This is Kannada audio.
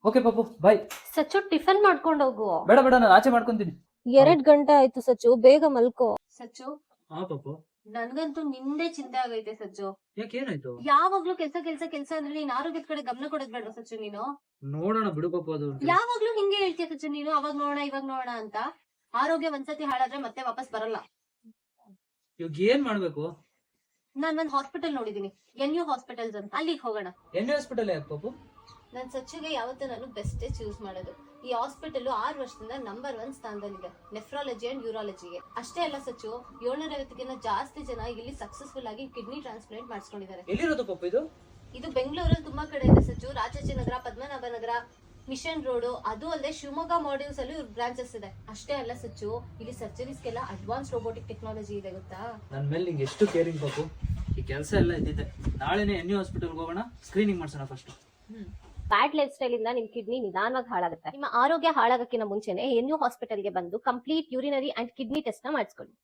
ಓಕೆ ಪಾಪು ಬಾಯ್. ಸಚ್ಚು ಟಿಫನ್ ಮಾಡ್ಕೊಂಡು ಹೋಗು. ಬೇಡ ಬೇಡ, ನಾನು ಆಚೆ ಮಾಡ್ಕೊಂತೀನಿ. 2 ಗಂಟೆ ಆಯ್ತು ಸಚ್ಚು, ಬೇಗ ಮಲ್ಕೋ. ಸಚ್ಚು, ಹಾ ಪಾಪು. ನನ್ಗಂತೂ ನಿಂದೆ ಚಿಂತೆ ಆಗೈತೆ ಸಚ್ಚು. ಯಾಕೆ, ಏನಾಯ್ತು? ಯಾವಾಗ್ಲೂ ಕೆಲ್ಸ ಅಂದ್ರೆ ನೀನ್ ಆರೋಗ್ಯದ ಕಡೆ ಗಮನ ಕೊಡೋದ್ ಬೇಡ ಸಚ್ಚು ನೀನು. ನೋಡೋಣ ಬಿಡು ಪಾಪು, ಅದು ಯಾವಾಗ್ಲೂ ಹಿಂಗೆ ಹೇಳ್ತೀಯ ಸಚ್ಚು ನೀನು, ಅವಾಗ ನೋಡೋಣ ಇವಾಗ ನೋಡೋಣ ಅಂತ. ಆರೋಗ್ಯ ಒಂದ್ಸತಿ ಹಾಳಾದ್ರೆ ಮತ್ತೆ ವಾಪಸ್ ಬರಲ್ಲ. ಇವಾಗ ಏನ್ ಮಾಡ್ಬೇಕು? ನಾನ್ ಒಂದ್ ಹಾಸ್ಪಿಟಲ್ ನೋಡಿದೀನಿ, NU ಹಾಸ್ಪಿಟಲ್ಸ್ ಅಂತ, ಅಲ್ಲಿಗೆ ಹೋಗೋಣ. ಎಣ್ಣೆ ಹಾಸ್ಪಿಟಲ್ ಯಾಕೆ ಪಾಪು? ನನ್ ಸಚ್ಚುಗೆ ಯಾವತ್ತೂ ನಾನು ಬೆಸ್ಟೇ ಚೂಸ್ ಮಾಡೋದು. ಈ ಹಾಸ್ಪಿಟಲ್ 6 ವರ್ಷದಿಂದ ನಂಬರ್ 1 ಸ್ಥಾನದಲ್ಲಿದೆ ನೆಫ್ರಾಲಜಿ ಅಂಡ್ ಯೂರಾಲಜಿಗೆ. ಅಷ್ಟೇ ಅಲ್ಲ ಸಚ್ಚು, 750ಗಿಂತ ಜಾಸ್ತಿ ಜನ ಇಲ್ಲಿ ಸಕ್ಸಸ್ಫುಲ್ ಆಗಿ ಕಿಡ್ನಿ ಟ್ರಾನ್ಸ್ಪ್ಲಾಂಟ್ ಮಾಡಿಸ್ಕೊಂಡಿದ್ದಾರೆ. ಎಲ್ಲಿರೋದು ಪಾಪು ಇದು? ಇದು ಬೆಂಗಳೂರಲ್ಲಿ ತುಂಬಾ ಕಡೆ ಇದೆ ಸಚ್ಚು. ರಾಜಾಜಿನಗರ, ಪದ್ಮನಾಭನಗರ, ಮಿಷನ್ ರೋಡ್, ಅದು ಅಲ್ಲದೆ ಶಿವಮೊಗ್ಗ ಮಾಡ್ಯೂಲ್ಸ್ ಅಲ್ಲಿ ಬ್ರಾಂಚಸ್ ಇದೆ. ಅಷ್ಟೇ ಅಲ್ಲ ಸಚ್ಚು, ಇಲ್ಲಿ ಸರ್ಜರೀಸ್ಗೆಲ್ಲ ಅಡ್ವಾನ್ಸ್ ರೋಬೋಟಿಕ್ ಟೆಕ್ನಾಲಜಿ ಇದೆ ಗೊತ್ತಾ. ನನ್ ಮೇಲೆ ನಿಂಗೆ ಎಷ್ಟು ಕೇರಿಂಗ್ ಪಾಪು. ಈ ಕೆಲಸ ಎಲ್ಲ ಇದ್ದಿದೆ. ನಾಳೆನೆ NU ಹಾಸ್ಪಿಟಲ್ ಹೋಗೋಣ, ಸ್ಕ್ರೀನಿಂಗ್ ಮಾಡ್ಸೋಣ ಫಸ್ಟ್. ಬ್ಯಾಡ್ ಲೈಫ್ ಸ್ಟೈಲ್ ಇಂದ ನಿಮ್ ಕಿಡ್ನಿ ನಿಧಾನವಾಗಿ ಹಾಳಾಗುತ್ತೆ. ನಿಮ್ಮ ಆರೋಗ್ಯ ಹಾಳಾಗಕ್ಕಿಂತ ಮುಂಚೆನೆ NU ಹಾಸ್ಪಿಟಲ್ಗೆ ಬಂದು complete urinary and kidney test ನ ಮಾಡಿಸ್ಕೊಳ್ಳಿ.